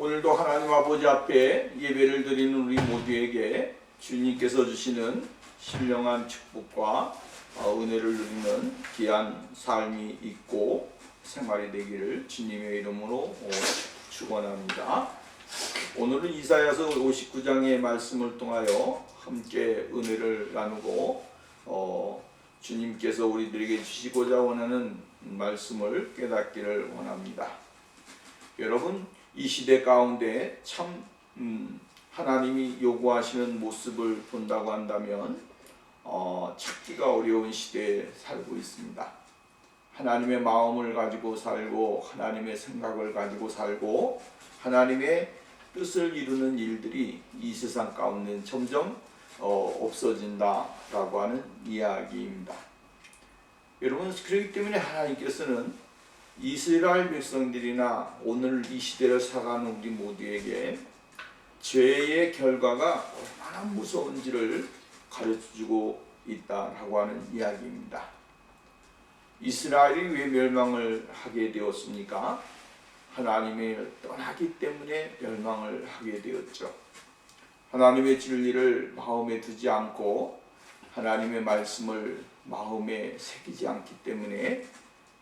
오늘도 하나님 아버지 앞에 예배를 드리는 우리 모두에게 주님께서 주시는 신령한 축복과 은혜를 누리는 귀한 삶이 있고 생활이 되기를 주님의 이름으로 축원합니다. 오늘은 이사야서 59장의 말씀을 통하여 함께 은혜를 나누고 주님께서 우리들에게 주시고자 원하는 말씀을 깨닫기를 원합니다. 여러분, 이 시대 가운데 참 하나님이 요구하시는 모습을 본다고 한다면 찾기가 어려운 시대에 살고 있습니다. 하나님의 마음을 가지고 살고 하나님의 생각을 가지고 살고 하나님의 뜻을 이루는 일들이 이 세상 가운데 점점 없어진다라고 하는 이야기입니다. 여러분, 그렇기 때문에 하나님께서는 이스라엘 백성들이나 오늘 이 시대를 살아가는 우리 모두에게 죄의 결과가 얼마나 무서운지를 가르쳐주고 있다라고 하는 이야기입니다. 이스라엘이 왜 멸망을 하게 되었습니까? 하나님을 떠나기 때문에 멸망을 하게 되었죠. 하나님의 진리를 마음에 두지 않고 하나님의 말씀을 마음에 새기지 않기 때문에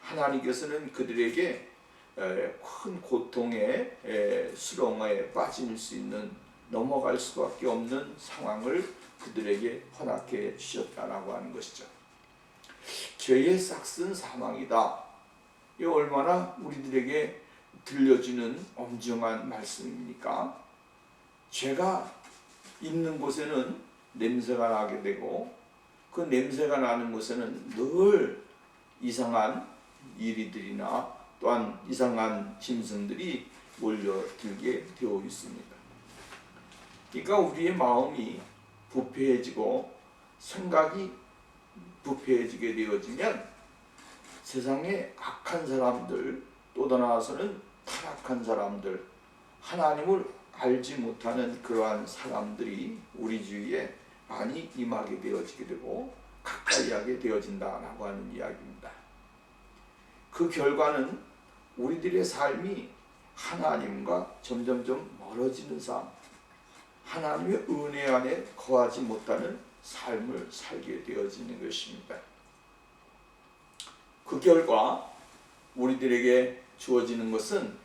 하나님께서는 그들에게 큰 고통의 수렁에 빠질 수 있는, 넘어갈 수밖에 없는 상황을 그들에게 허락해 주셨다라고 하는 것이죠. 죄의 싹슨 사망이다. 이 얼마나 우리들에게 들려주는 엄중한 말씀입니까? 죄가 있는 곳에는 냄새가 나게 되고 그 냄새가 나는 곳에는 늘 이상한 이리들이나 또한 이상한 짐승들이 몰려들게 되어 있습니다. 그러니까 우리의 마음이 부패해지고 생각이 부패해지게 되어지면 세상에 악한 사람들, 또 나아가서는 타락한 사람들, 하나님을 알지 못하는 그러한 사람들이 우리 주위에 많이 임하게 되어지게 되고 가까이 하게 되어진다라고 하는 이야기입니다. 그 결과는 우리들의 삶이 하나님과 점점점 멀어지는 삶, 하나님의 은혜 안에 거하지 못하는 삶을 살게 되어지는 것입니다. 그 결과 우리들에게 주어지는 것은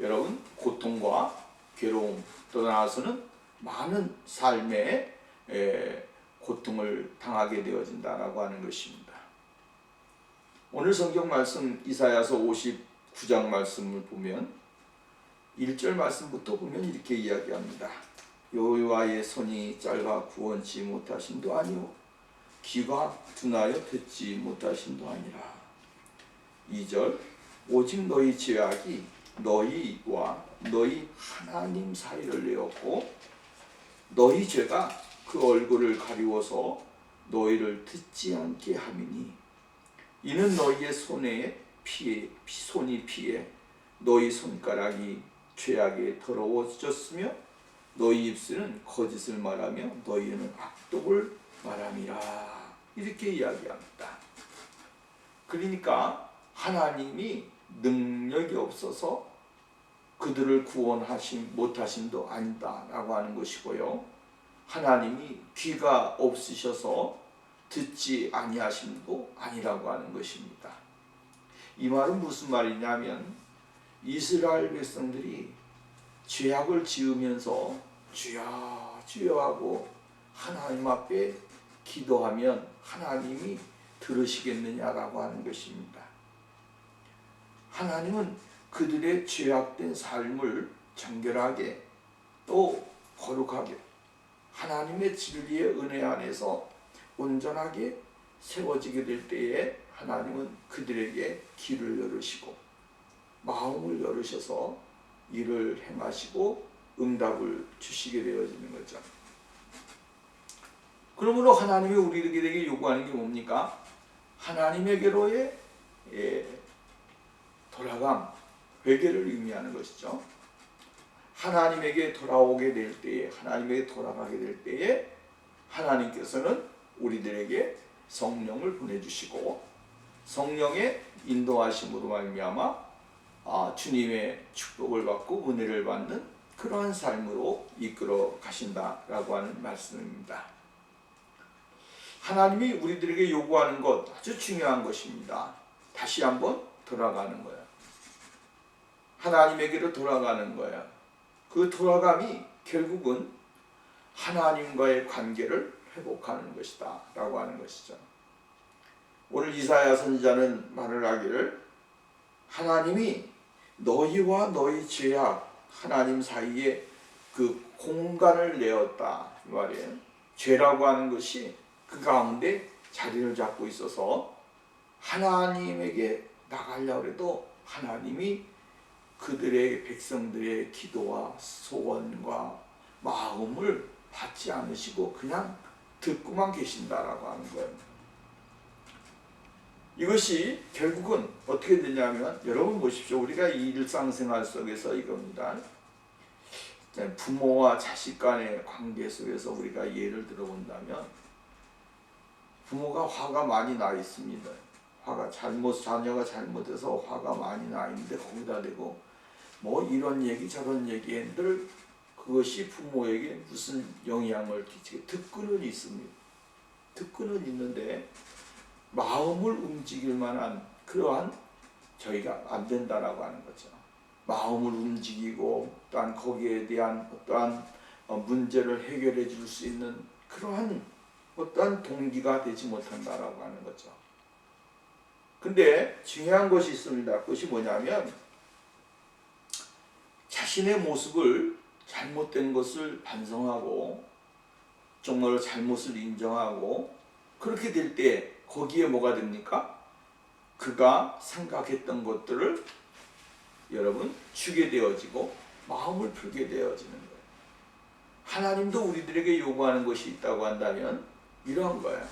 여러분, 고통과 괴로움, 또 나아가서는 많은 삶의 고통을 당하게 되어진다라고 하는 것입니다. 오늘 성경 말씀 이사야서 59장 말씀을 보면 1절 말씀부터 보면 이렇게 이야기합니다. 여호와의 손이 짧아 구원치 못하심도 아니오 귀가 둔하여 듣지 못하심도 아니라. 2절 오직 너희 죄악이 너희와 너희 하나님 사이를 내었고 너희 죄가 그 얼굴을 가리워서 너희를 듣지 않게 함이니 이는 너희의 손이 피해 너희 손가락이 죄악에 더러워졌으며 너희 입술은 거짓을 말하며 너희는 악독을 말함이라. 이렇게 이야기합니다. 그러니까 하나님이 능력이 없어서 그들을 구원하심 못하심도 아니다라고 하는 것이고요. 하나님이 귀가 없으셔서 듣지 아니하심도 아니라고 하는 것입니다. 이 말은 무슨 말이냐면 이스라엘 백성들이 죄악을 지으면서 주여 주여 하고 하나님 앞에 기도하면 하나님이 들으시겠느냐라고 하는 것입니다. 하나님은 그들의 죄악된 삶을 정결하게 또 거룩하게 하나님의 진리의 은혜 안에서 온전하게 세워지게 될 때에 하나님은 그들에게 길을 열으시고 마음을 열으셔서 일을 행하시고 응답을 주시게 되어지는 거죠. 그러므로 하나님이 우리에게 요구하는 게 뭡니까? 하나님에게로의 돌아감, 회개를 의미하는 것이죠. 하나님에게 돌아오게 될 때에, 하나님에게 돌아가게 될 때에 하나님께서는 우리들에게 성령을 보내주시고 성령의 인도하심으로 말미암아 주님의 축복을 받고 은혜를 받는 그러한 삶으로 이끌어 가신다라고 하는 말씀입니다. 하나님이 우리들에게 요구하는 것 아주 중요한 것입니다. 다시 한번 돌아가는 거야. 하나님에게로 돌아가는 거야. 그 돌아감이 결국은 하나님과의 관계를 회복하는 것이다 라고 하는 것이죠. 오늘 이사야 선지자는 말을 하기를 하나님이 너희와 너희 죄악 하나님 사이에 그 공간을 내었다 이 말이에요. 죄라고 하는 것이 그 가운데 자리를 잡고 있어서 하나님에게 나가려고 해도 하나님이 그들의 백성들의 기도와 소원과 마음을 받지 않으시고 그냥 듣고만 계신다라고 하는 거예요. 이것이 결국은 어떻게 되냐면 여러분 보십시오. 우리가 이 일상생활 속에서 이겁니다. 부모와 자식 간의 관계 속에서 우리가 예를 들어본다면 부모가 화가 많이 나 있습니다. 자녀가 잘못해서 화가 많이 나 있는데 거기다 대고 뭐 이런 얘기 저런 얘기들 그것이 부모에게 무슨 영향을 끼치게 듣고는 있습니다. 듣고는 있는데 마음을 움직일 만한 그러한 저희가 안 된다라고 하는 거죠. 마음을 움직이고 또한 거기에 대한 어떠한 문제를 해결해 줄 수 있는 그러한 어떠한 동기가 되지 못한다라고 하는 거죠. 근데 중요한 것이 있습니다. 그것이 뭐냐면 자신의 모습을 잘못된 것을 반성하고 정말 잘못을 인정하고 그렇게 될 때 거기에 뭐가 됩니까? 그가 생각했던 것들을 여러분 주게 되어지고 마음을 풀게 되어지는 거예요. 하나님도 우리들에게 요구하는 것이 있다고 한다면 이런 거예요.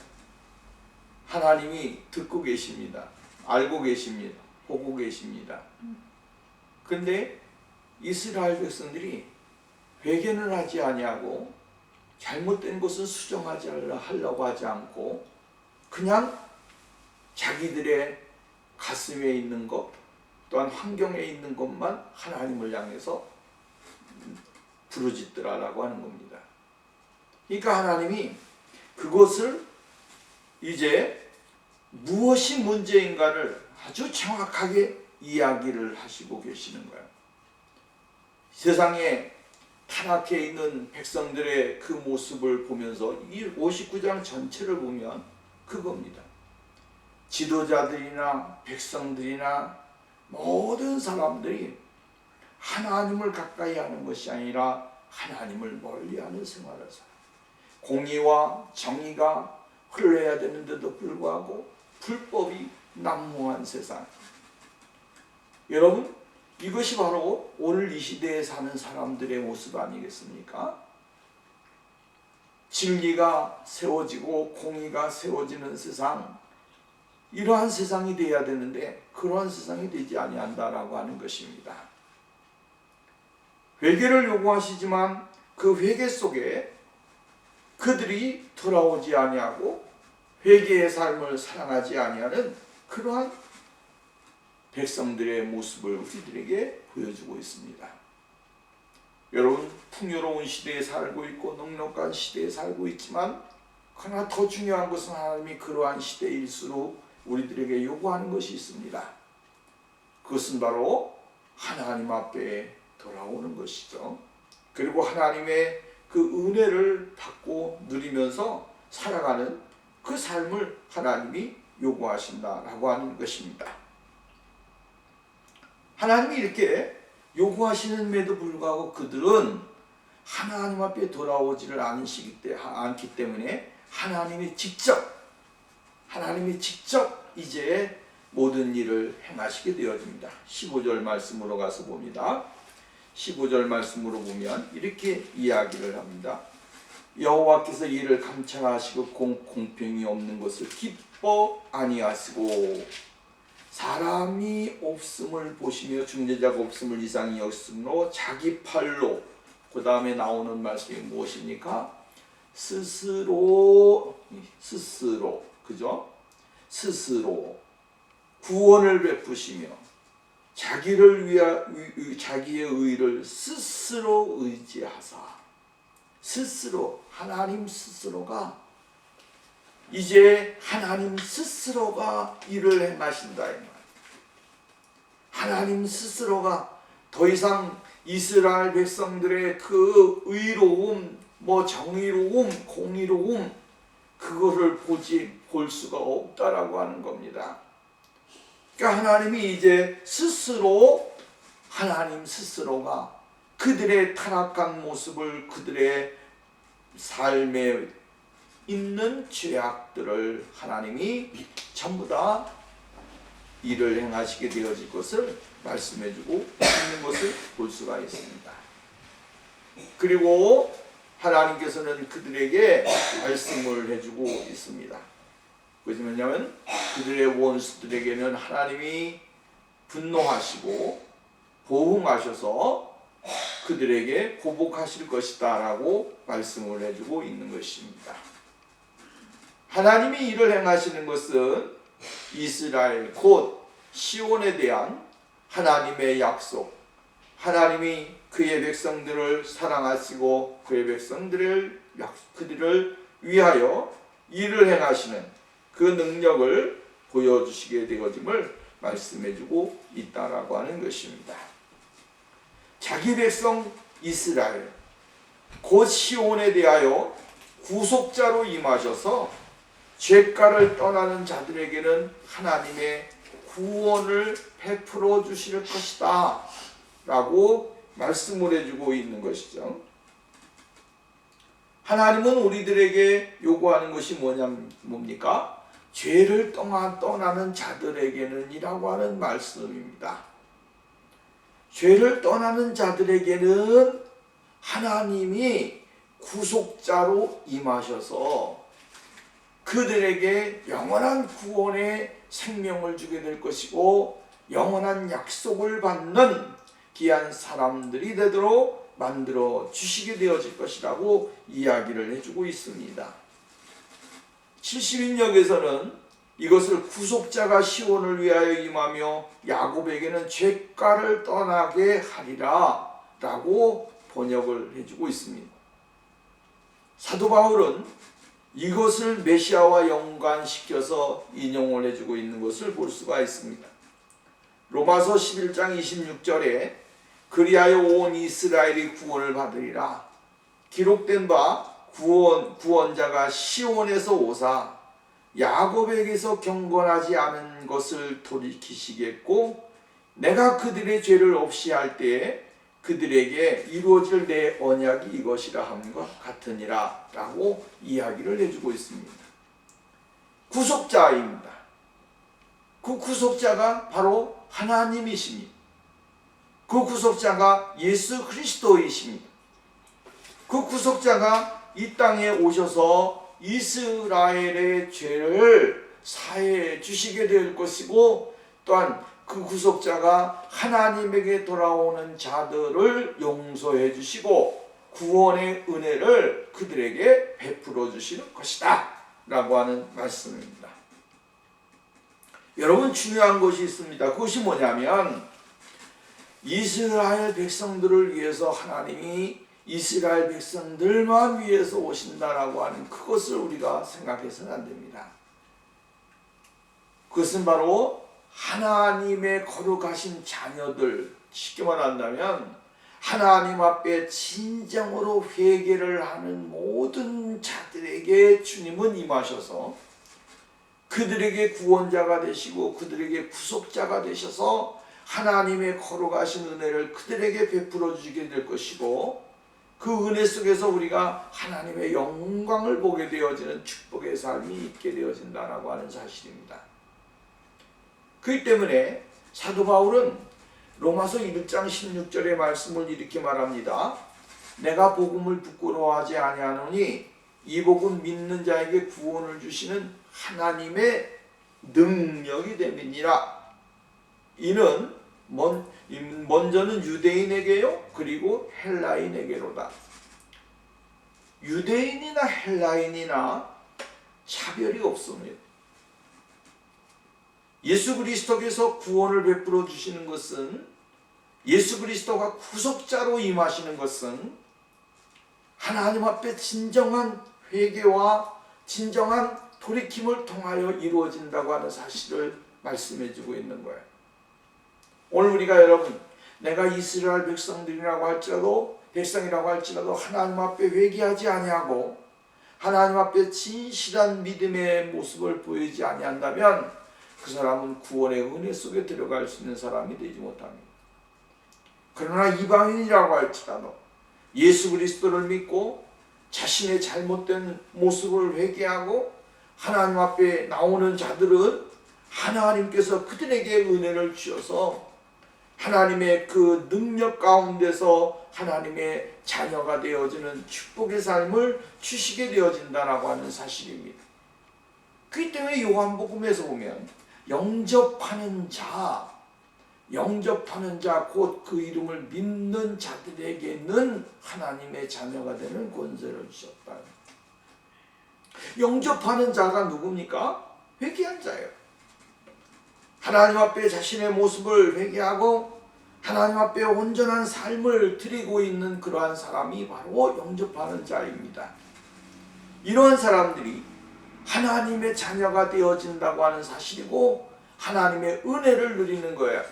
하나님이 듣고 계십니다. 알고 계십니다. 보고 계십니다. 근데 이스라엘 백성들이 회개는 하지 아니하고 잘못된 것은 수정하지 하려고 하지 않고 그냥 자기들의 가슴에 있는 것 또한 환경에 있는 것만 하나님을 향해서 부르짖더라라고 하는 겁니다. 그러니까 하나님이 그것을 이제 무엇이 문제인가를 아주 정확하게 이야기를 하시고 계시는 거예요. 세상에 타락해 있는 백성들의 그 모습을 보면서 이 59장 전체를 보면 그겁니다. 지도자들이나 백성들이나 모든 사람들이 하나님을 가까이 하는 것이 아니라 하나님을 멀리하는 생활을 살아요. 공의와 정의가 흘러야 되는데도 불구하고 불법이 난무한 세상. 여러분 이것이 바로 오늘 이 시대에 사는 사람들의 모습 아니겠습니까? 진리가 세워지고 공의가 세워지는 세상, 이러한 세상이 되어야 되는데 그러한 세상이 되지 아니한다라고 하는 것입니다. 회개를 요구하시지만 그 회개 속에 그들이 돌아오지 아니하고 회개의 삶을 사랑하지 아니하는 그러한 백성들의 모습을 우리들에게 보여주고 있습니다. 여러분 풍요로운 시대에 살고 있고 넉넉한 시대에 살고 있지만 그러나 더 중요한 것은 하나님이 그러한 시대일수록 우리들에게 요구하는 것이 있습니다. 그것은 바로 하나님 앞에 돌아오는 것이죠. 그리고 하나님의 그 은혜를 받고 누리면서 살아가는 그 삶을 하나님이 요구하신다라고 하는 것입니다. 하나님이 이렇게 요구하시는데도 불구하고 그들은 하나님 앞에 돌아오지를 않기 때문에 하나님이 직접 이제 모든 일을 행하시게 되어집니다. 15절 말씀으로 가서 봅니다. 15절 말씀으로 보면 이렇게 이야기를 합니다. 여호와께서 이를 감찰하시고 공평이 없는 것을 기뻐 아니하시고 사람이 없음을 보시며 중재자가 없음을 이상히 여기심으로 자기 팔로 그 다음에 나오는 말씀이 무엇입니까? 스스로 그죠? 스스로 구원을 베푸시며 자기를 위하 자기의 의를 스스로 의지하사 스스로 하나님 스스로가 이제 하나님 스스로가 일을 행하신다 이 말. 하나님 스스로가 더 이상 이스라엘 백성들의 그 의로움, 정의로움, 공의로움 그거를 볼 수가 없다라고 하는 겁니다. 그러니까 하나님이 이제 하나님 스스로가 그들의 타락한 모습을 그들의 삶에 있는 죄악들을 하나님이 전부 다 일을 행하시게 되어질 것을 말씀해주고 있는 것을 볼 수가 있습니다. 그리고 하나님께서는 그들에게 말씀을 해주고 있습니다. 그것이 뭐냐면 그들의 원수들에게는 하나님이 분노하시고 보응하셔서 그들에게 보복하실 것이다 라고 말씀을 해주고 있는 것입니다. 하나님이 일을 행하시는 것은 이스라엘 곧 시온에 대한 하나님의 약속, 하나님이 그의 백성들을 사랑하시고 그의 그들을 위하여 일을 행하시는 그 능력을 보여주시게 되어짐을 말씀해주고 있다라고 하는 것입니다. 자기 백성 이스라엘 곧 시온에 대하여 구속자로 임하셔서 죄가를 떠나는 자들에게는 하나님의 구원을 베풀어 주실 것이다 라고 말씀을 해주고 있는 것이죠. 하나님은 우리들에게 요구하는 것이 뭡니까? 죄를 떠나는 자들에게는 이라고 하는 말씀입니다. 죄를 떠나는 자들에게는 하나님이 구속자로 임하셔서 그들에게 영원한 구원의 생명을 주게 될 것이고 영원한 약속을 받는 귀한 사람들이 되도록 만들어 주시게 되어질 것이라고 이야기를 해주고 있습니다. 70인역에서는 이것을 구속자가 시온을 위하여 임하며 야곱에게는 죄가를 떠나게 하리라 라고 번역을 해주고 있습니다. 사도 바울은 이것을 메시아와 연관시켜서 인용을 해주고 있는 것을 볼 수가 있습니다. 로마서 11장 26절에 그리하여 온 이스라엘이 구원을 받으리라 기록된 바 구원자가 시온에서 오사 야곱에게서 경건하지 않은 것을 돌이키시겠고 내가 그들의 죄를 없이 할 때에 그들에게 이루어질 내 언약이 이것이라 함과 같으니라 라고 이야기를 해주고 있습니다. 구속자입니다. 그 구속자가 바로 하나님이십니다. 그 구속자가 예수 그리스도이십니다. 그 구속자가 이 땅에 오셔서 이스라엘의 죄를 사해 주시게 될 것이고 또한 그 구속자가 하나님에게 돌아오는 자들을 용서해 주시고 구원의 은혜를 그들에게 베풀어 주시는 것이다 라고 하는 말씀입니다. 여러분 중요한 것이 있습니다. 그것이 뭐냐면 이스라엘 백성들을 위해서 하나님이 이스라엘 백성들만 위해서 오신다라고 하는 그것을 우리가 생각해서는 안 됩니다. 그것은 바로 하나님의 거룩하신 자녀들, 쉽게 말한다면 하나님 앞에 진정으로 회개를 하는 모든 자들에게 주님은 임하셔서 그들에게 구원자가 되시고 그들에게 구속자가 되셔서 하나님의 거룩하신 은혜를 그들에게 베풀어 주시게 될 것이고 그 은혜 속에서 우리가 하나님의 영광을 보게 되어지는 축복의 삶이 있게 되어진다라고 하는 사실입니다. 그렇기 때문에 사도 바울은 로마서 1장 16절의 말씀을 이렇게 말합니다. 내가 복음을 부끄러워하지 아니하노니 이 복음 믿는 자에게 구원을 주시는 하나님의 능력이 됨이니라. 이는 먼저는 유대인에게요 그리고 헬라인에게로다. 유대인이나 헬라인이나 차별이 없습니다. 예수 그리스도께서 구원을 베풀어 주시는 것은, 예수 그리스도가 구속자로 임하시는 것은 하나님 앞에 진정한 회개와 진정한 돌이킴을 통하여 이루어진다고 하는 사실을 말씀해 주고 있는 거예요. 오늘 우리가 여러분, 내가 이스라엘 백성이라고 할지라도 하나님 앞에 회개하지 아니하고 하나님 앞에 진실한 믿음의 모습을 보이지 아니한다면 그 사람은 구원의 은혜 속에 들어갈 수 있는 사람이 되지 못합니다. 그러나 이방인이라고 할지라도 예수 그리스도를 믿고 자신의 잘못된 모습을 회개하고 하나님 앞에 나오는 자들은 하나님께서 그들에게 은혜를 주셔서 하나님의 그 능력 가운데서 하나님의 자녀가 되어지는 축복의 삶을 주시게 되어진다라고 하는 사실입니다. 그렇기 때문에 요한복음에서 보면 영접하는 자 곧 그 이름을 믿는 자들에게는 하나님의 자녀가 되는 권세를 주셨다. 영접하는 자가 누굽니까? 회개한 자예요. 하나님 앞에 자신의 모습을 회개하고 하나님 앞에 온전한 삶을 드리고 있는 그러한 사람이 바로 영접하는 자입니다. 이러한 사람들이 하나님의 자녀가 되어진다고 하는 사실이고 하나님의 은혜를 누리는 거예요.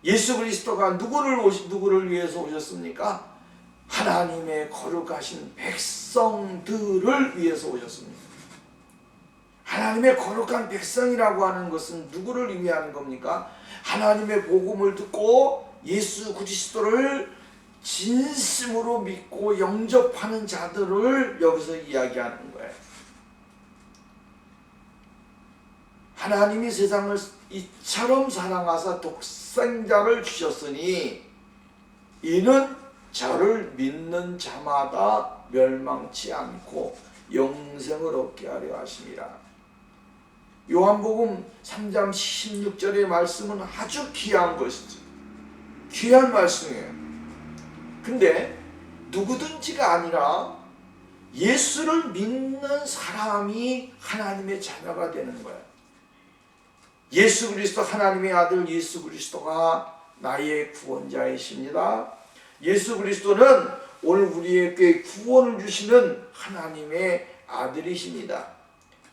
예수 그리스도가 누구를 위해서 오셨습니까? 하나님의 거룩하신 백성들을 위해서 오셨습니다. 하나님의 거룩한 백성이라고 하는 것은 누구를 의미하는 겁니까? 하나님의 복음을 듣고 예수 그리스도를 진심으로 믿고 영접하는 자들을 여기서 이야기하는 거예요. 하나님이 세상을 이처럼 사랑하사 독생자를 주셨으니 이는 저를 믿는 자마다 멸망치 않고 영생을 얻게 하려 하심이라. 요한복음 3장 16절의 말씀은 아주 귀한 것이죠. 귀한 말씀이에요. 근데 누구든지가 아니라 예수를 믿는 사람이 하나님의 자녀가 되는 거예요. 예수 그리스도 하나님의 아들 예수 그리스도가 나의 구원자이십니다. 예수 그리스도는 오늘 우리에게 구원을 주시는 하나님의 아들이십니다.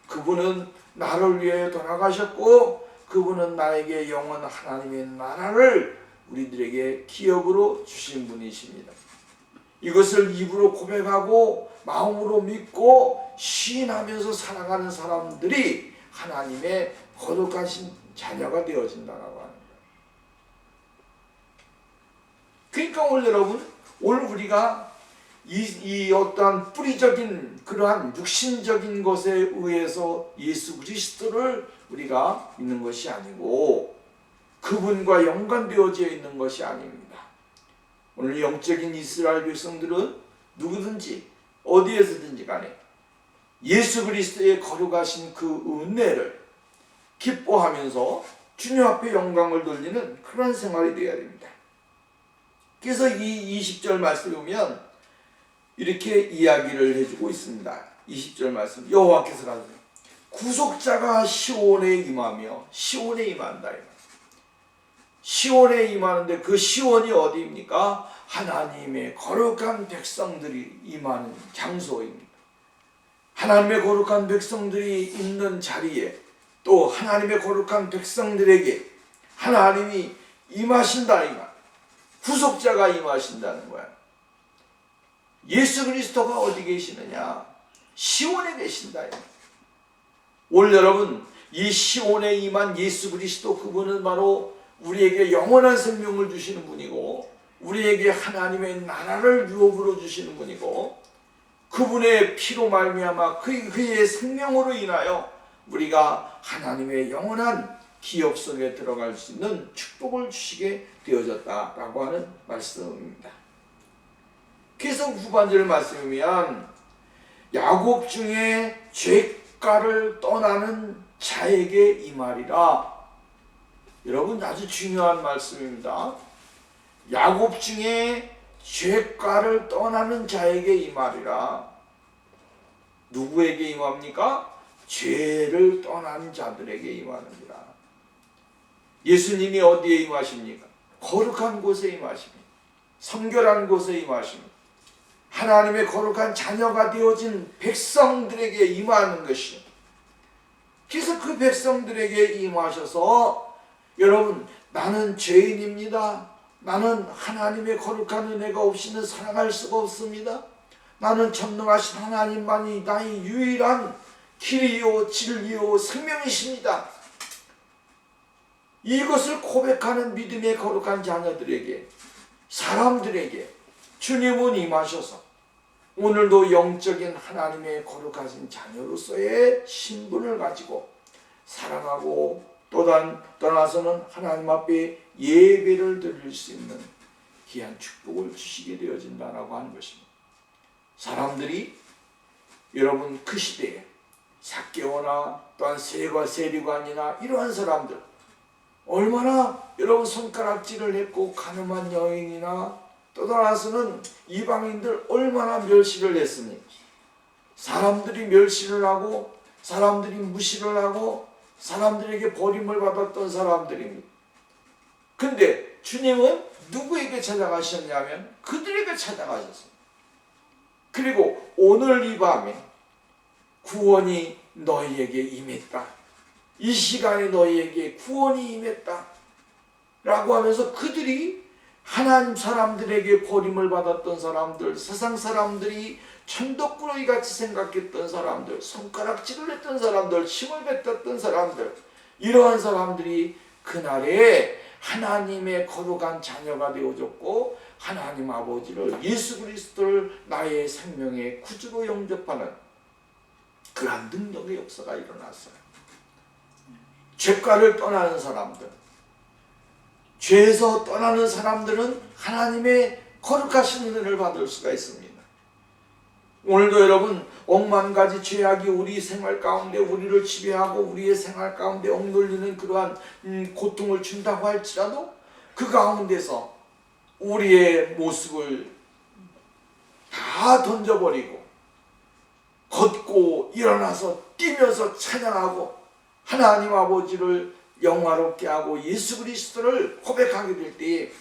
그분은 나를 위해 돌아가셨고 그분은 나에게 영원한 하나님의 나라를 우리들에게 기업으로 주신 분이십니다. 이것을 입으로 고백하고 마음으로 믿고 시인하면서 살아가는 사람들이 하나님의 거룩하신 자녀가 되어진다고 하는 거예요. 그러니까 오늘 여러분, 오늘 우리가 이 어떠한 뿌리적인 그러한 육신적인 것에 의해서 예수 그리스도를 우리가 믿는 것이 아니고 그분과 연관되어져 있는 것이 아닙니다. 오늘 영적인 이스라엘 백성들은 누구든지 어디에서든지 간에 예수 그리스도의 거룩하신 그 은혜를 기뻐하면서 주님 앞에 영광을 돌리는 그런 생활이 되어야 됩니다. 그래서 이 20절 말씀을 보면 이렇게 이야기를 해주고 있습니다. 20절 말씀, 여호와께서 가라사대 구속자가 시온에 임하며, 시온에 임한다. 시온에 임하는데 그 시온이 어디입니까? 하나님의 거룩한 백성들이 임하는 장소입니다. 하나님의 거룩한 백성들이 있는 자리에 또 하나님의 거룩한 백성들에게 하나님이 임하신다 이 말. 구속자가 임하신다는 거야. 예수 그리스도가 어디 계시느냐? 시온에 계신다. 오늘 여러분, 이 시온에 임한 예수 그리스도, 그분은 바로 우리에게 영원한 생명을 주시는 분이고 우리에게 하나님의 나라를 유업으로 주시는 분이고 그분의 피로 말미암아 그의 생명으로 인하여 우리가 하나님의 영원한 기업 속에 들어갈 수 있는 축복을 주시게 되어졌다라고 하는 말씀입니다. 그래서 후반절 말씀이면 야곱 중에 죄가를 떠나는 자에게 이 말이라. 여러분, 아주 중요한 말씀입니다. 야곱 중에 죄가를 떠나는 자에게 이 말이라. 누구에게 임합니까? 죄를 떠난 자들에게 임하느니라. 예수님이 어디에 임하십니까? 거룩한 곳에 임하십니다. 성결한 곳에 임하십니다. 하나님의 거룩한 자녀가 되어진 백성들에게 임하는 것이, 그래서 그 백성들에게 임하셔서 여러분, 나는 죄인입니다. 나는 하나님의 거룩한 은혜가 없이는 살아갈 수가 없습니다. 나는 전능하신 하나님만이 나의 유일한 길이요 진리요 생명이십니다. 이것을 고백하는 믿음의 거룩한 자녀들에게, 사람들에게 주님은 임하셔서 오늘도 영적인 하나님의 거룩하신 자녀로서의 신분을 가지고 사랑하고 떠나서는 하나님 앞에 예배를 드릴 수 있는 귀한 축복을 주시게 되어진다라고 하는 것입니다. 사람들이 여러분 그 시대에 삭개오나 또한 세리관이나 이러한 사람들 얼마나 여러분 손가락질을 했고, 가늠한 여인이나 또 나서는 이방인들 얼마나 멸시를 했습니까? 사람들이 멸시를 하고 사람들이 무시를 하고 사람들에게 버림을 받았던 사람들입니다. 근데 주님은 누구에게 찾아가셨냐면 그들에게 찾아가셨습니다. 그리고 오늘 이 밤에 구원이 너희에게 임했다. 이 시간에 너희에게 구원이 임했다 라고 하면서 그들이 하나님 사람들에게 버림을 받았던 사람들, 세상 사람들이 천덕꾸러기 같이 생각했던 사람들, 손가락질을 했던 사람들, 침을 뱉었던 사람들, 이러한 사람들이 그날에 하나님의 거룩한 자녀가 되어졌고 하나님 아버지를, 예수 그리스도를 나의 생명의 구주로 영접하는 그러한 능력의 역사가 일어났어요. 죄가를 떠나는 사람들, 죄에서 떠나는 사람들은 하나님의 거룩하신 은혜를 받을 수가 있습니다. 오늘도 여러분 억만 가지 죄악이 우리 생활 가운데 우리를 지배하고 우리의 생활 가운데 억눌리는 그러한 고통을 준다고 할지라도 그 가운데서 우리의 모습을 다 던져버리고 걷고 일어나서 뛰면서 찬양하고 하나님 아버지를 영화롭게 하고 예수 그리스도를 고백하게 될 때에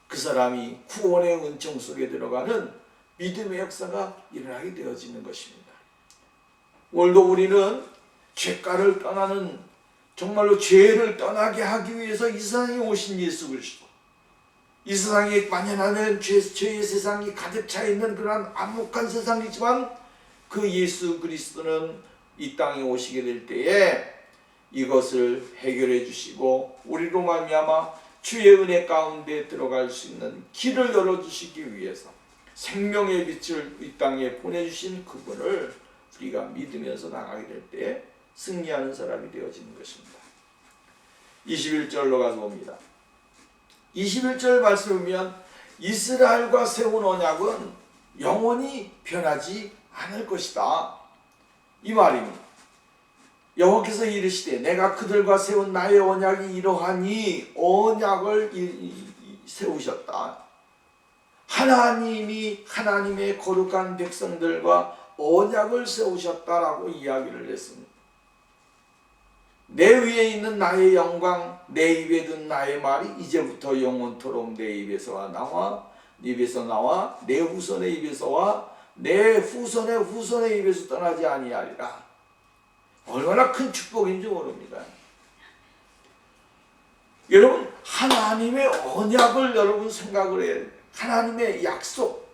그 사람이 구원의 은총 속에 들어가는 믿음의 역사가 일어나게 되어지는 것입니다. 오늘도 우리는 죄가를 떠나는, 정말로 죄를 떠나게 하기 위해서 이 세상에 오신 예수 그리스도, 이 세상에 만연하는 죄의 세상이 가득 차 있는 그러한 암묵한 세상이지만 그 예수 그리스도는 이 땅에 오시게 될 때에 이것을 해결해 주시고 우리로 말미암아 주의 은혜 가운데 들어갈 수 있는 길을 열어주시기 위해서 생명의 빛을 이 땅에 보내주신 그분을 우리가 믿으면서 나가게 될 때 승리하는 사람이 되어지는 것입니다. 21절로 가서 봅니다. 21절 말씀을 보면 이스라엘과 세운 언약은 영원히 변하지 않을 것이다, 이 말입니다. 여호와께서 이르시되 내가 그들과 세운 나의 언약이 이러하니, 언약을 세우셨다. 하나님이 하나님의 거룩한 백성들과 언약을 세우셨다라고 이야기를 했습니다. 내 위에 있는 나의 영광, 내 입에 든 나의 말이 이제부터 영원토록 내 입에서 나와 내 후손의 입에서와 내 후손의 후손의 입에서 떠나지 아니하리라. 얼마나 큰 축복인지 모릅니다. 여러분 하나님의 언약을 여러분 생각을 해야 돼요. 하나님의 약속,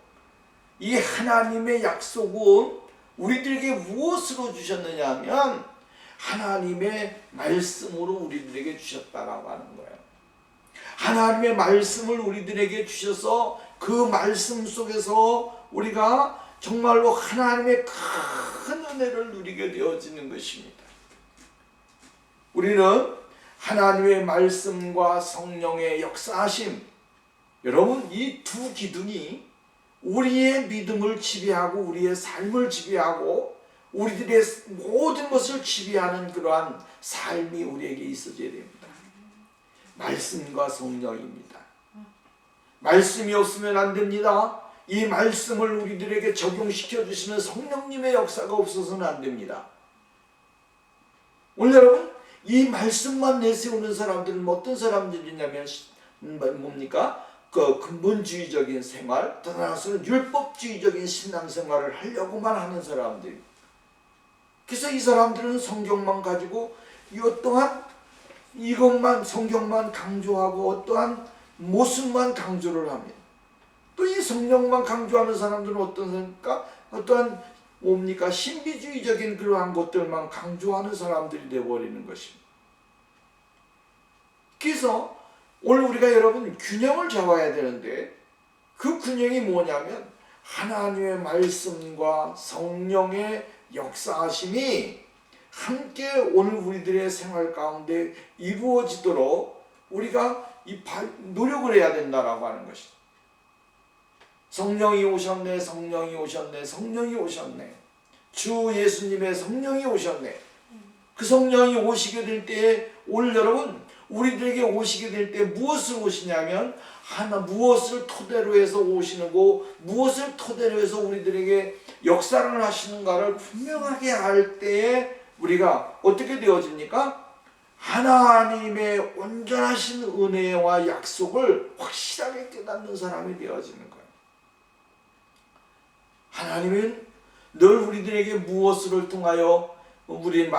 이 하나님의 약속은 우리들에게 무엇으로 주셨느냐 하면 하나님의 말씀으로 우리들에게 주셨다라고 하는 거예요. 하나님의 말씀을 우리들에게 주셔서 그 말씀 속에서 우리가 정말로 하나님의 큰 은혜를 누리게 되어지는 것입니다. 우리는 하나님의 말씀과 성령의 역사하심, 여러분 이 두 기둥이 우리의 믿음을 지배하고 우리의 삶을 지배하고 우리들의 모든 것을 지배하는 그러한 삶이 우리에게 있어져야 됩니다. 말씀과 성령입니다. 말씀이 없으면 안 됩니다. 이 말씀을 우리들에게 적용시켜 주시는 성령님의 역사가 없어서는 안 됩니다. 오늘 여러분 이 말씀만 내세우는 사람들은 어떤 사람들이냐면 뭡니까? 그 근본주의적인 생활, 더 나아가서는 율법주의적인 신앙생활을 하려고만 하는 사람들. 그래서 이 사람들은 성경만 가지고 어떠한 이것만 성경만 강조하고 어떠한 모습만 강조를 합니다. 또 이 성령만 강조하는 사람들은 어떤가? 어떠한 뭡니까? 신비주의적인 그러한 것들만 강조하는 사람들이 되어버리는 것입니다. 그래서 오늘 우리가 여러분 균형을 잡아야 되는데 그 균형이 뭐냐면 하나님의 말씀과 성령의 역사하심이 함께 오늘 우리들의 생활 가운데 이루어지도록 우리가 노력을 해야 된다라고 하는 것이죠. 성령이 오셨네, 성령이 오셨네, 성령이 오셨네. 주 예수님의 성령이 오셨네. 그 성령이 오시게 될 때에 오늘 여러분 우리들에게 오시게 될 때 무엇을 오시냐면 무엇을 토대로 해서 오시는고 무엇을 토대로 해서 우리들에게 역사를 하시는가를 분명하게 알 때에 우리가 어떻게 되어집니까? 하나님의 온전하신 은혜와 약속을 확실하게 깨닫는 사람이 되어지는 거예요. 하나님은 늘 우리들에게 무엇을 통하여 우리의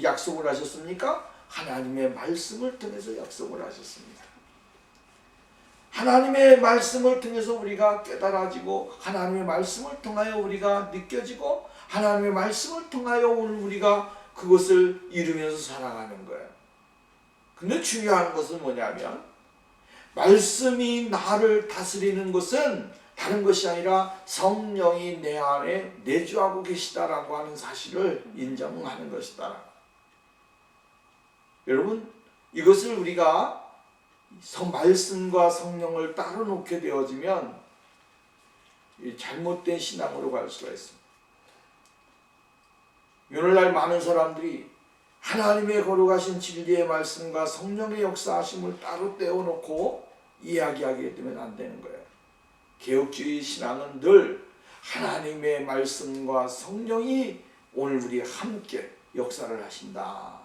약속을 하셨습니까? 하나님의 말씀을 통해서 약속을 하셨습니다. 하나님의 말씀을 통해서 우리가 깨달아지고 하나님의 말씀을 통하여 우리가 느껴지고 하나님의 말씀을 통하여 오늘 우리가 그것을 이루면서 살아가는 거예요. 근데 중요한 것은 뭐냐면 말씀이 나를 다스리는 것은 다른 것이 아니라 성령이 내 안에 내주하고 계시다라고 하는 사실을 인정하는 것이다. 여러분 이것을 우리가 말씀과 성령을 따로 놓게 되어지면 잘못된 신앙으로 갈 수가 있습니다. 오늘날 많은 사람들이 하나님의 거룩하신 진리의 말씀과 성령의 역사하심을 따로 떼어놓고 이야기하게 되면 안 되는 거예요. 개혁주의 신앙은 늘 하나님의 말씀과 성령이 오늘 우리 함께 역사를 하신다.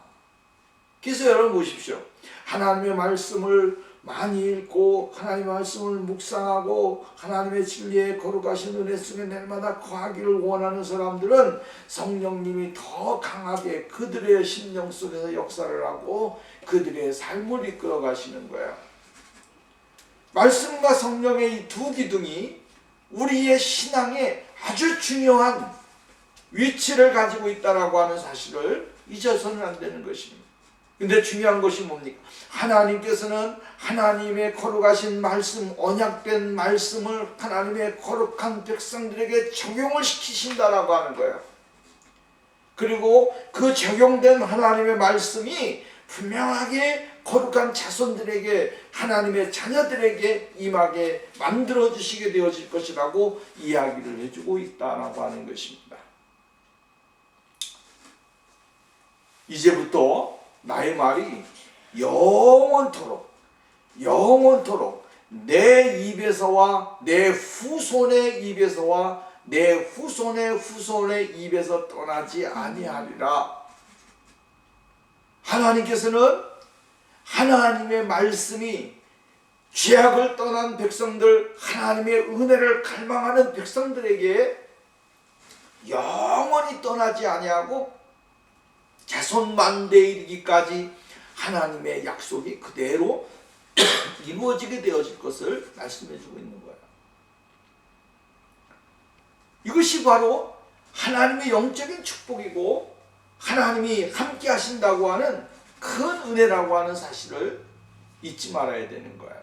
그래서 여러분 보십시오. 하나님의 말씀을 많이 읽고 하나님의 말씀을 묵상하고 하나님의 진리의 거룩하신 은혜 속에 날마다 거하기를 원하는 사람들은 성령님이 더 강하게 그들의 심령 속에서 역사를 하고 그들의 삶을 이끌어 가시는 거예요. 말씀과 성령의 이 두 기둥이 우리의 신앙에 아주 중요한 위치를 가지고 있다라고 하는 사실을 잊어서는 안 되는 것입니다. 근데 중요한 것이 뭡니까? 하나님께서는 하나님의 거룩하신 말씀, 언약된 말씀을 하나님의 거룩한 백성들에게 적용을 시키신다라고 하는 거예요. 그리고 그 적용된 하나님의 말씀이 분명하게 거룩한 자손들에게 하나님의 자녀들에게 임하게 만들어 주시게 되어질 것이라고 이야기를 해주고 있다라고 하는 것입니다. 이제부터 나의 말이 영원토록 내 입에서와 내 후손의 입에서와 내 후손의 후손의 입에서 떠나지 아니하리라. 하나님께서는 하나님의 말씀이 죄악을 떠난 백성들, 하나님의 은혜를 갈망하는 백성들에게 영원히 떠나지 아니하고 자손 만대에 이르기까지 하나님의 약속이 그대로 이루어지게 되어질 것을 말씀해 주고 있는 거예요. 이것이 바로 하나님의 영적인 축복이고 하나님이 함께 하신다고 하는 큰 은혜라고 하는 사실을 잊지 말아야 되는 거예요.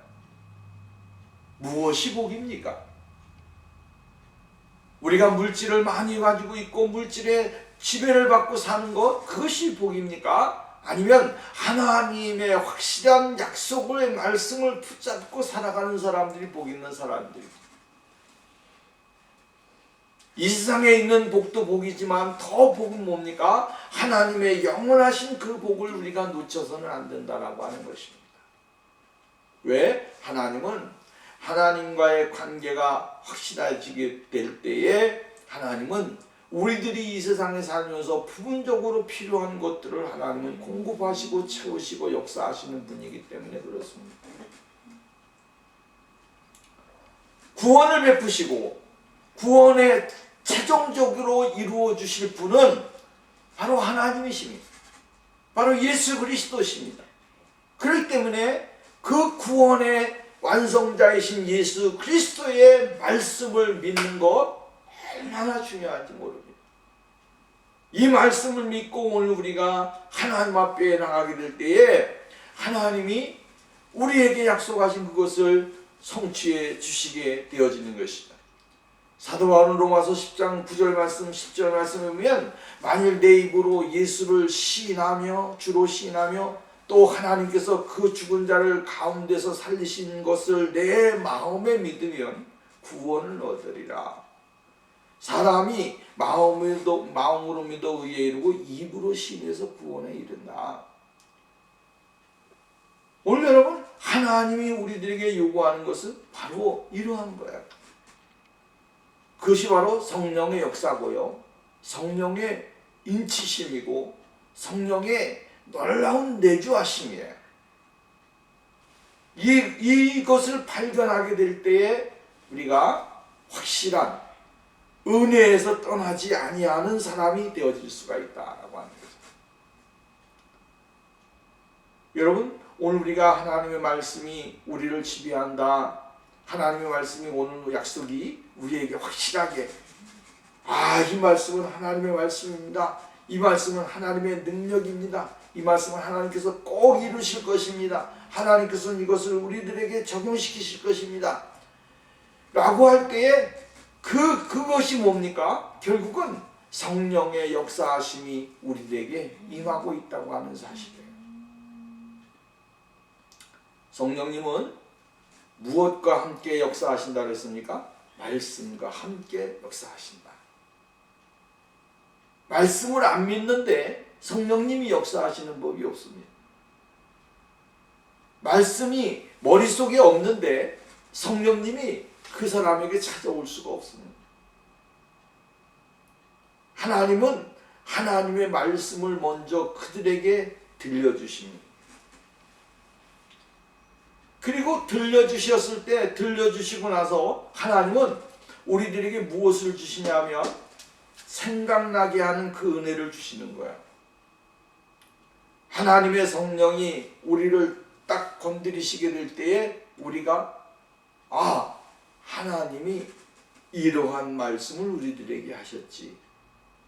무엇이 복입니까? 우리가 물질을 많이 가지고 있고 물질에 지배를 받고 사는 것, 그것이 복입니까? 아니면 하나님의 확실한 약속의 말씀을 붙잡고 살아가는 사람들이 복 있는 사람들입니다. 이 세상에 있는 복도 복이지만 더 복은 뭡니까? 하나님의 영원하신 그 복을 우리가 놓쳐서는 안 된다라고 하는 것입니다. 왜? 하나님은 하나님과의 관계가 확실해지게 될 때에 하나님은 우리들이 이 세상에 살면서 부분적으로 필요한 것들을 하나님은 공급하시고 채우시고 역사하시는 분이기 때문에 그렇습니다. 구원을 베푸시고 구원에 최종적으로 이루어 주실 분은 바로 하나님이십니다. 바로 예수 그리스도십니다. 그렇기 때문에 그 구원의 완성자이신 예수 그리스도의 말씀을 믿는 것 얼마나 중요한지 모릅니다. 이 말씀을 믿고 오늘 우리가 하나님 앞에 나가게 될 때에 하나님이 우리에게 약속하신 그것을 성취해 주시게 되어지는 것이다. 사도 바울은 로마서 10장 9절 말씀 10절 말씀에 보면 만일 내 입으로 예수를 시인하며 주로 시인하며 또 하나님께서 그 죽은 자를 가운데서 살리신 것을 내 마음에 믿으면 구원을 얻으리라. 사람이 마음으로 믿어 의에 이르고 입으로 시인해서 구원에 이른다. 오늘 여러분 하나님이 우리들에게 요구하는 것은 바로 이러한 거야. 그것이 바로 성령의 역사고요. 성령의 인치심이고 성령의 놀라운 내주하심이에요. 이것을 발견하게 될 때에 우리가 확실한 은혜에서 떠나지 아니하는 사람이 되어질 수가 있다라고 하는 거죠. 여러분 오늘 우리가 하나님의 말씀이 우리를 지배한다. 하나님의 말씀이 오는 약속이 우리에게 확실하게 이 말씀은 하나님의 말씀입니다. 이 말씀은 하나님의 능력입니다. 이 말씀은 하나님께서 꼭 이루실 것입니다. 하나님께서는 이것을 우리들에게 적용시키실 것입니다. 라고 할 때에 그것이 뭡니까? 결국은 성령의 역사하심이 우리들에게 임하고 있다고 하는 사실이에요. 성령님은 무엇과 함께 역사하신다 그랬습니까? 말씀과 함께 역사하신다. 말씀을 안 믿는데 성령님이 역사하시는 법이 없습니다. 말씀이 머릿속에 없는데 성령님이 그 사람에게 찾아올 수가 없습니다. 하나님은 하나님의 말씀을 먼저 그들에게 들려주십니다. 그리고 들려주셨을 때 들려주시고 나서 하나님은 우리들에게 무엇을 주시냐면 생각나게 하는 그 은혜를 주시는 거야. 하나님의 성령이 우리를 딱 건드리시게 될 때에 우리가 하나님이 이러한 말씀을 우리들에게 하셨지.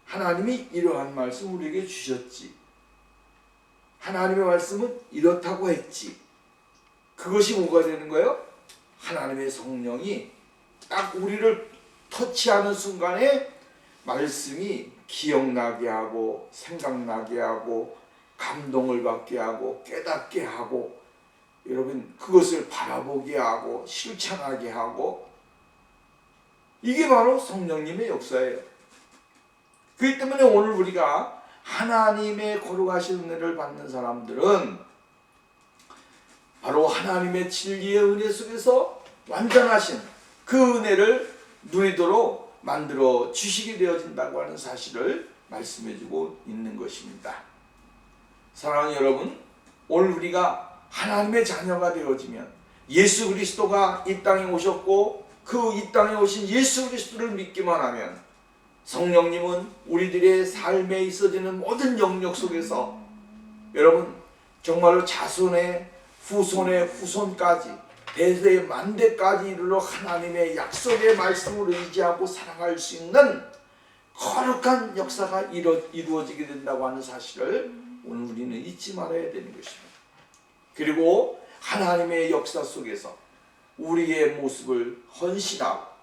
하나님이 이러한 말씀을 우리에게 주셨지. 하나님의 말씀은 이렇다고 했지. 그것이 뭐가 되는 거예요? 하나님의 성령이 딱 우리를 터치하는 순간에 말씀이 기억나게 하고 생각나게 하고 감동을 받게 하고 깨닫게 하고 여러분 그것을 바라보게 하고 실천하게 하고 이게 바로 성령님의 역사예요. 그렇기 때문에 오늘 우리가 하나님의 거룩하신 은혜를 받는 사람들은 바로 하나님의 진리의 은혜 속에서 완전하신 그 은혜를 누리도록 만들어 주시게 되어진다고 하는 사실을 말씀해주고 있는 것입니다. 사랑하는 여러분, 오늘 우리가 하나님의 자녀가 되어지면 예수 그리스도가 이 땅에 오셨고 그 이 땅에 오신 예수 그리스도를 믿기만 하면 성령님은 우리들의 삶에 있어지는 모든 영역 속에서 여러분 정말로 자손의 후손의 후손까지 대대 만대까지 이르러 하나님의 약속의 말씀을 의지하고 살아갈 수 있는 거룩한 역사가 이루어지게 된다고 하는 사실을 오늘 우리는 잊지 말아야 되는 것입니다. 그리고 하나님의 역사 속에서 우리의 모습을 헌신하고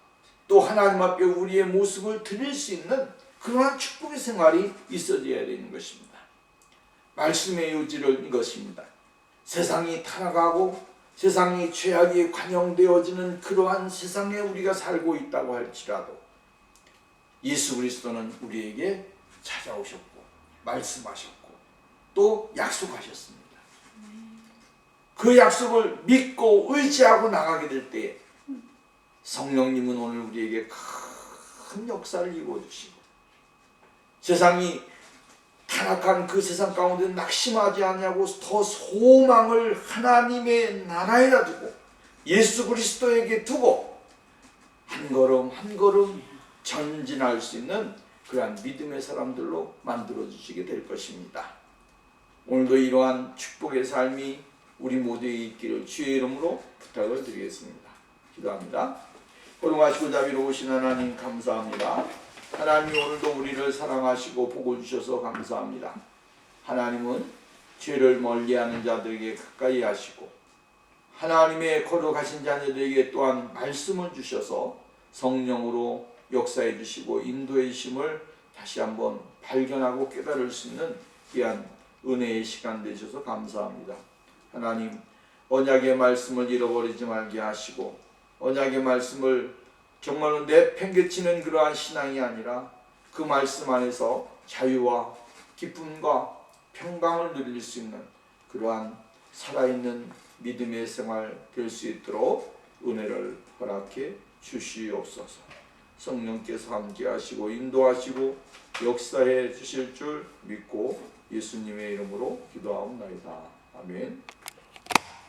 또 하나님 앞에 우리의 모습을 드릴 수 있는 그러한 축복의 생활이 있어져야 되는 것입니다. 말씀의 요지는 이것입니다. 세상이 타락하고 세상이 죄악이 관영되어지는 그러한 세상에 우리가 살고 있다고 할지라도 예수 그리스도는 우리에게 찾아오셨고 말씀하셨고 또 약속하셨습니다. 그 약속을 믿고 의지하고 나가게 될 때 성령님은 오늘 우리에게 큰 역사를 이루어주시고 세상이 타락한 그 세상 가운데 낙심하지 않냐고 더 소망을 하나님의 나라에다 두고 예수 그리스도에게 두고 한 걸음 한 걸음 전진할 수 있는 그러한 믿음의 사람들로 만들어 주시게 될 것입니다. 오늘도 이러한 축복의 삶이 우리 모두에 있기를 주의 이름으로 부탁을 드리겠습니다. 기도합니다. 고동하시고 자비로우신 하나님 감사합니다. 하나님 오늘도 우리를 사랑하시고 복을 주셔서 감사합니다. 하나님은 죄를 멀리하는 자들에게 가까이 하시고 하나님의 거룩하신 자녀들에게 또한 말씀을 주셔서 성령으로 역사해 주시고 인도해 주심을 다시 한번 발견하고 깨달을 수 있는 귀한 은혜의 시간 되셔서 감사합니다. 하나님 언약의 말씀을 잃어버리지 말게 하시고 언약의 말씀을 정말로 내팽개치는 그러한 신앙이 아니라 그 말씀 안에서 자유와 기쁨과 평강을 누릴 수 있는 그러한 살아있는 믿음의 생활 될 수 있도록 은혜를 허락해 주시옵소서. 성령께서 함께 하시고 인도하시고 역사해 주실 줄 믿고 예수님의 이름으로 기도하옵나이다. 아멘.